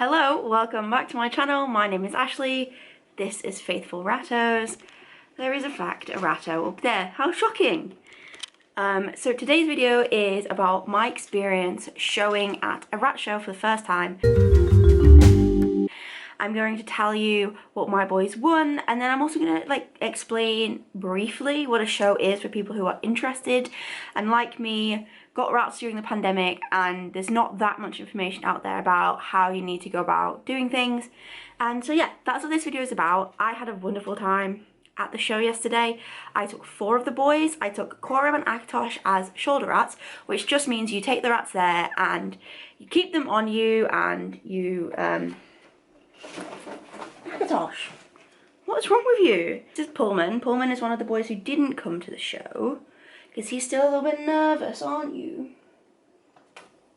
Hello, welcome back to my channel. My name is Ashley. This is Faithful Rattos. There is a fact, a ratto up there. How shocking! So today's video is about my experience showing at a rat show for the first time. I'm going to tell you what my boys won, and then I'm also going to explain briefly what a show is for people who are interested and, like me, got rats during the pandemic, and there's not that much information out there about how you need to go about doing things. And so yeah, that's what this video is about. I had a wonderful time at the show yesterday. I took 4 of the boys. I took Quorum and Akatosh as shoulder rats, which just means you take the rats there and you keep them on you, and you Akatosh, what's wrong with you? This is Pullman. Pullman is one of the boys who didn't come to the show because he's still a little bit nervous, aren't you?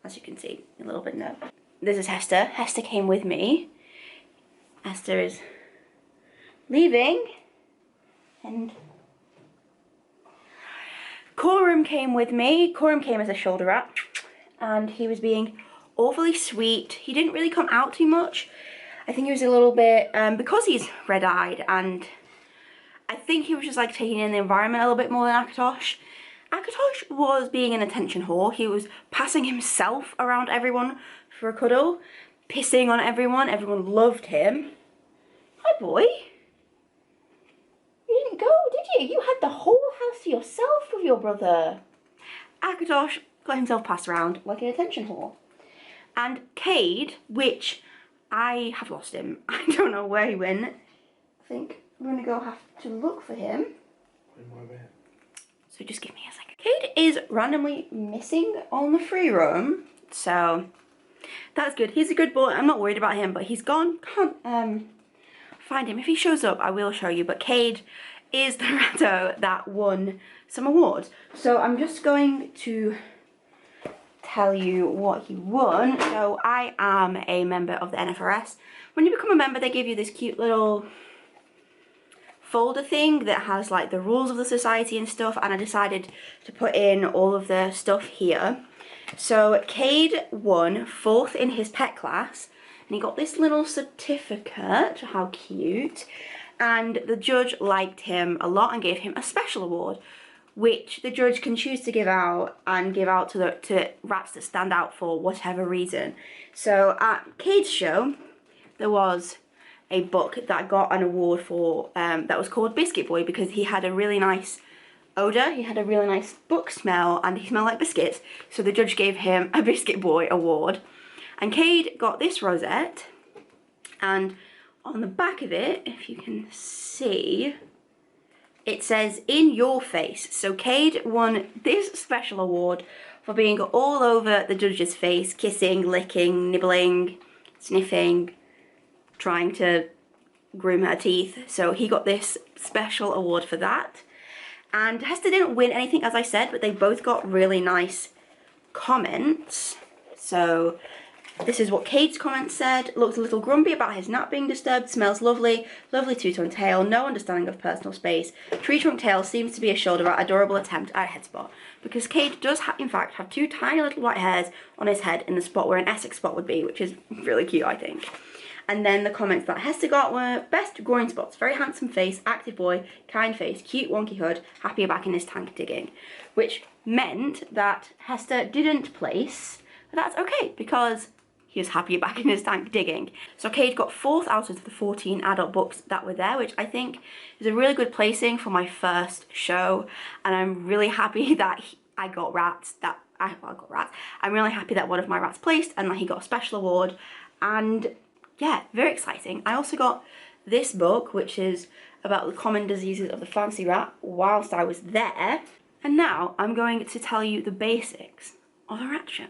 As you can see, a little bit nervous. This is Hester. Hester came with me. Hester is leaving, and Quorum came with me. Quorum came as a shoulder rat, and he was being awfully sweet. He didn't really come out too much. I think he was a little bit, because he's red-eyed, and I think he was just like taking in the environment a little bit more than Akatosh. Akatosh was being an attention whore. He was passing himself around everyone for a cuddle, pissing on everyone. Everyone loved him. Hi, boy. You didn't go, did you? You had the whole house to yourself with your brother. Akatosh got himself passed around like an attention whore. And Cade, which I have lost him. I don't know where he went. I think I'm going to go have to look for him. So just give me a second. Cade is randomly missing on the free roam, so that's good. He's a good boy. I'm not worried about him, but he's gone. Can't find him. If he shows up, I will show you. But Cade is the ratto that won some awards. So I'm just going to tell you what he won. So I am a member of the NFRS. When you become a member, they give you this cute little folder thing that has like the rules of the society and stuff, and I decided to put in all of the stuff here. So Cade won 4th in his pet class, and he got this little certificate. How cute. And the judge liked him a lot and gave him a special award, which the judge can choose to give out, and give out to rats that stand out for whatever reason. So at Cade's show, there was a book that got an award for, that was called Biscuit Boy, because he had a really nice odour, he had a really nice book smell, and he smelled like biscuits. So the judge gave him a Biscuit Boy award. And Cade got this rosette, and on the back of it, if you can see, it says, "In your face." So Cade won this special award for being all over the judge's face, kissing, licking, nibbling, sniffing, trying to groom her teeth. So he got this special award for that. And Hester didn't win anything, as I said, but they both got really nice comments. So this is what Cade's comment said. "Looks a little grumpy about his nap being disturbed. Smells lovely. Lovely two-tone tail. No understanding of personal space. Tree trunk tail seems to be a shoulder rat. Adorable attempt at a head spot." Because Cade does in fact have 2 tiny little white hairs on his head in the spot where an Essex spot would be, which is really cute, I think. And then the comments that Hester got were: "Best groin spots. Very handsome face. Active boy. Kind face. Cute wonky hood. Happier back in his tank digging." Which meant that Hester didn't place, but that's okay because he was happier back in his tank digging. So Cade got 4th out of the 14 adult books that were there, which I think is a really good placing for my first show. And I'm really happy that I got rats. I got rats. I'm really happy that one of my rats placed and that he got a special award. And yeah, very exciting. I also got this book, which is about the common diseases of the fancy rat, whilst I was there. And now I'm going to tell you the basics of a rat show.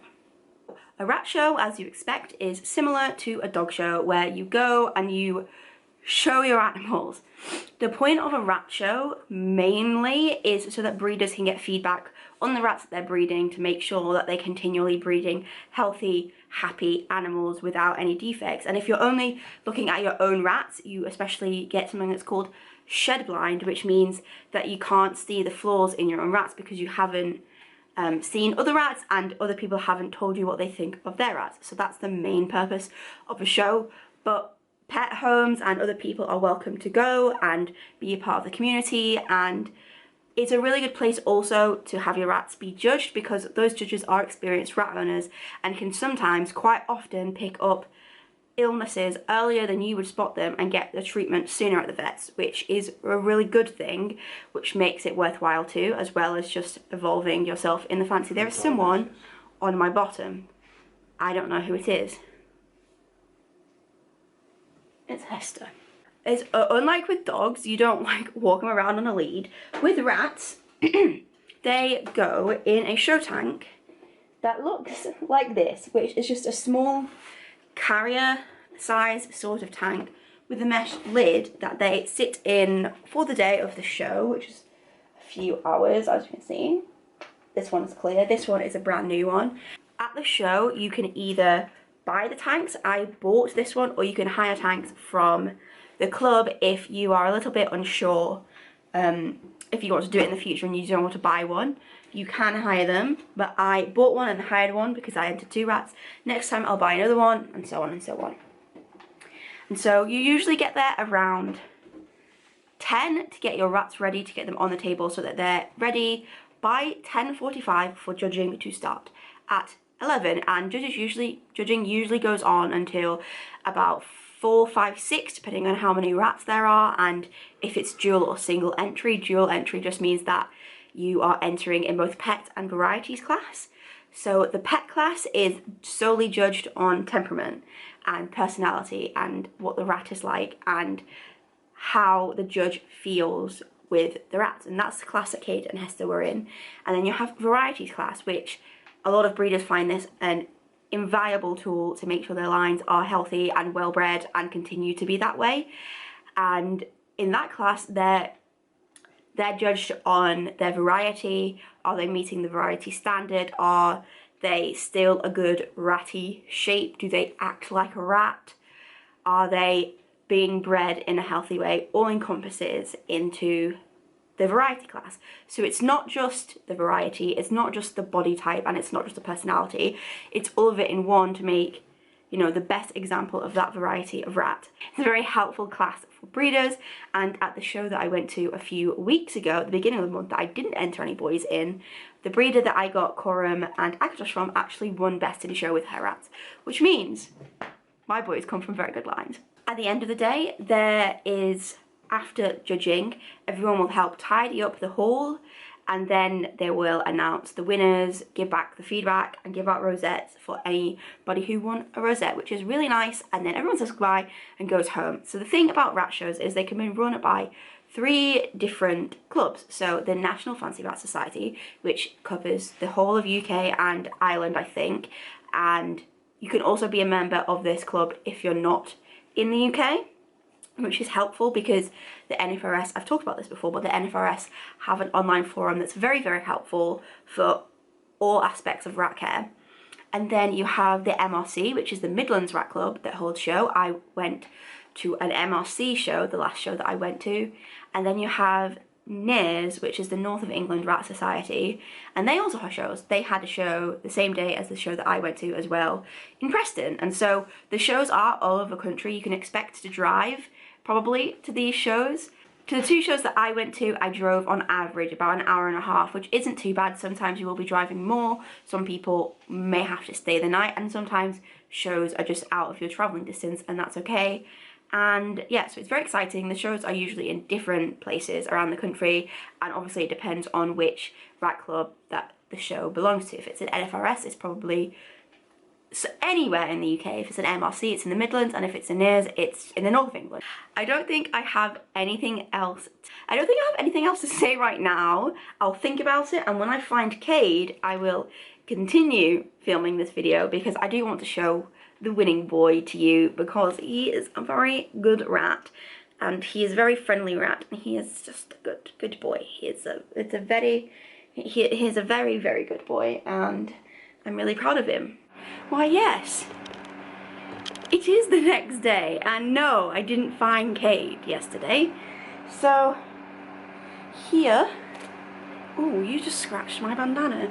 A rat show, as you expect, is similar to a dog show, where you go and you show your animals. The point of a rat show mainly is so that breeders can get feedback on the rats that they're breeding, to make sure that they're continually breeding healthy, happy animals without any defects. And if you're only looking at your own rats, you especially get something that's called shed blind, which means that you can't see the flaws in your own rats because you haven't seen other rats and other people haven't told you what they think of their rats. So that's the main purpose of a show. But pet homes and other people are welcome to go and be a part of the community, and it's a really good place also to have your rats be judged, because those judges are experienced rat owners and can sometimes, quite often, pick up illnesses earlier than you would spot them and get the treatment sooner at the vets, which is a really good thing, which makes it worthwhile too, as well as just evolving yourself in the fancy. There is someone on my bottom. I don't know who it is. It's Hester. It's unlike with dogs, you don't like walk them around on a lead. With rats, they go in a show tank that looks like this, which is just a small carrier size sort of tank with a mesh lid that they sit in for the day of the show, which is a few hours, as you can see. This one's clear, this one is a brand new one. At the show, you can either buy the tanks, I bought this one, or you can hire tanks from the club if you are a little bit unsure, if you want to do it in the future and you don't want to buy one. You can hire them, but I bought one and hired one because I entered 2 rats. Next time I'll buy another one, and so on and so on. And so you usually get there around 10 to get your rats ready, to get them on the table so that they're ready by 10:45 for judging to start at 11. And judging usually goes on until about 4, 5, 6, depending on how many rats there are, and if it's dual or single entry. Dual entry just means that you are entering in both pet and varieties class. So the pet class is solely judged on temperament and personality and what the rat is like and how the judge feels with the rats, and that's the class that Kate and Hester were in. And then you have varieties class, which a lot of breeders find this an invaluable tool to make sure their lines are healthy and well bred and continue to be that way. And in that class, they're judged on their variety. Are they meeting the variety standard? Are they still a good ratty shape? Do they act like a rat? Are they being bred in a healthy way? All encompasses into the variety class. So it's not just the variety, it's not just the body type, and it's not just the personality. It's all of it in one to make, you know, the best example of that variety of rat. It's a very helpful class for breeders, and at the show that I went to a few weeks ago, at the beginning of the month, that I didn't enter any boys in, the breeder that I got Coram and Agatos from actually won best in the show with her rats, which means my boys come from very good lines. At the end of the day, there is, after judging, everyone will help tidy up the hall, and then they will announce the winners, give back the feedback, and give out rosettes for anybody who won a rosette, which is really nice. And then everyone says goodbye and goes home. So the thing about rat shows is they can be run by 3 different clubs. So the National Fancy Rat Society, which covers the whole of UK and Ireland, I think, and you can also be a member of this club if you're not in the UK, which is helpful because the NFRS, I've talked about this before, but the NFRS have an online forum that's very, very helpful for all aspects of rat care. And then you have the MRC, which is the Midlands Rat Club that holds show. I went to an MRC show, the last show that I went to. And then you have NFRS, which is the North of England Rat Society, and they also have shows. They had a show the same day as the show that I went to as well in Preston. And so the shows are all over the country. You can expect to drive probably to these shows. To the 2 shows that I went to, I drove on average about an hour and a half, which isn't too bad. Sometimes you will be driving more, some people may have to stay the night, and sometimes shows are just out of your travelling distance, and that's okay. And yeah, so it's very exciting. The shows are usually in different places around the country, and obviously it depends on which rat club that the show belongs to. If it's an NFRS, it's probably anywhere in the UK. If it's an MRC, it's in the Midlands, and if it's a NFRS, it's in the North of England. I don't think I have anything else. To say right now. I'll think about it, and when I find Cade, I will continue filming this video because I do want to show the winning boy to you, because he is a very good rat, and he is a very friendly rat, and he is just a good boy. He is a very good boy, and I'm really proud of him. Why, yes, it is the next day, and no, I didn't find Cade yesterday. So here, oh, you just scratched my bandana.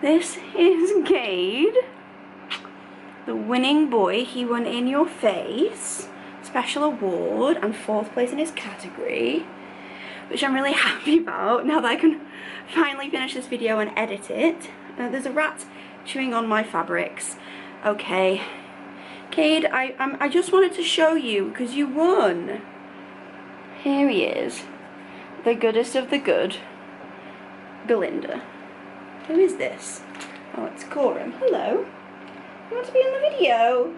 This is Cade, the winning boy. He won In Your Face, special award, and 4th place in his category, which I'm really happy about now that I can finally finish this video and edit it. There's a rat chewing on my fabrics. Okay, Cade, I just wanted to show you because you won. Here he is, the goodest of the good, Belinda. Who is this? Oh, it's Coram. Hello. You want to be in the video?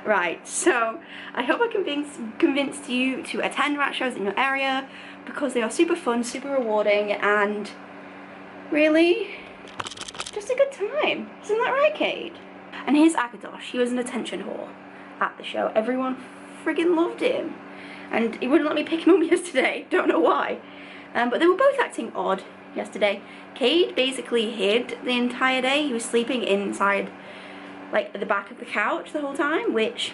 Right, so I hope I convinced you to attend rat shows in your area because they are super fun, super rewarding, and really just a good time. Isn't that right, Cade? And here's Akadosh. He was an attention whore at the show. Everyone friggin' loved him. And he wouldn't let me pick him up yesterday. Don't know why. But they were both acting odd yesterday. Cade basically hid the entire day. He was sleeping inside, like, at the back of the couch the whole time, which...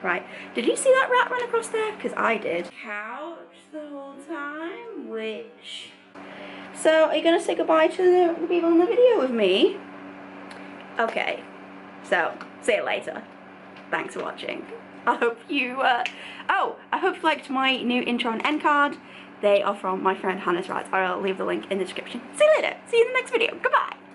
Right. Did you see that rat run across there? Because I did. Couch the whole time, which... So, are you going to say goodbye to the people in the video with me? Okay. So, see you later. Thanks for watching. I hope you, I hope you liked my new intro and end card. They are from my friend Hannah's Rats. I'll leave the link in the description. See you later. See you in the next video. Goodbye.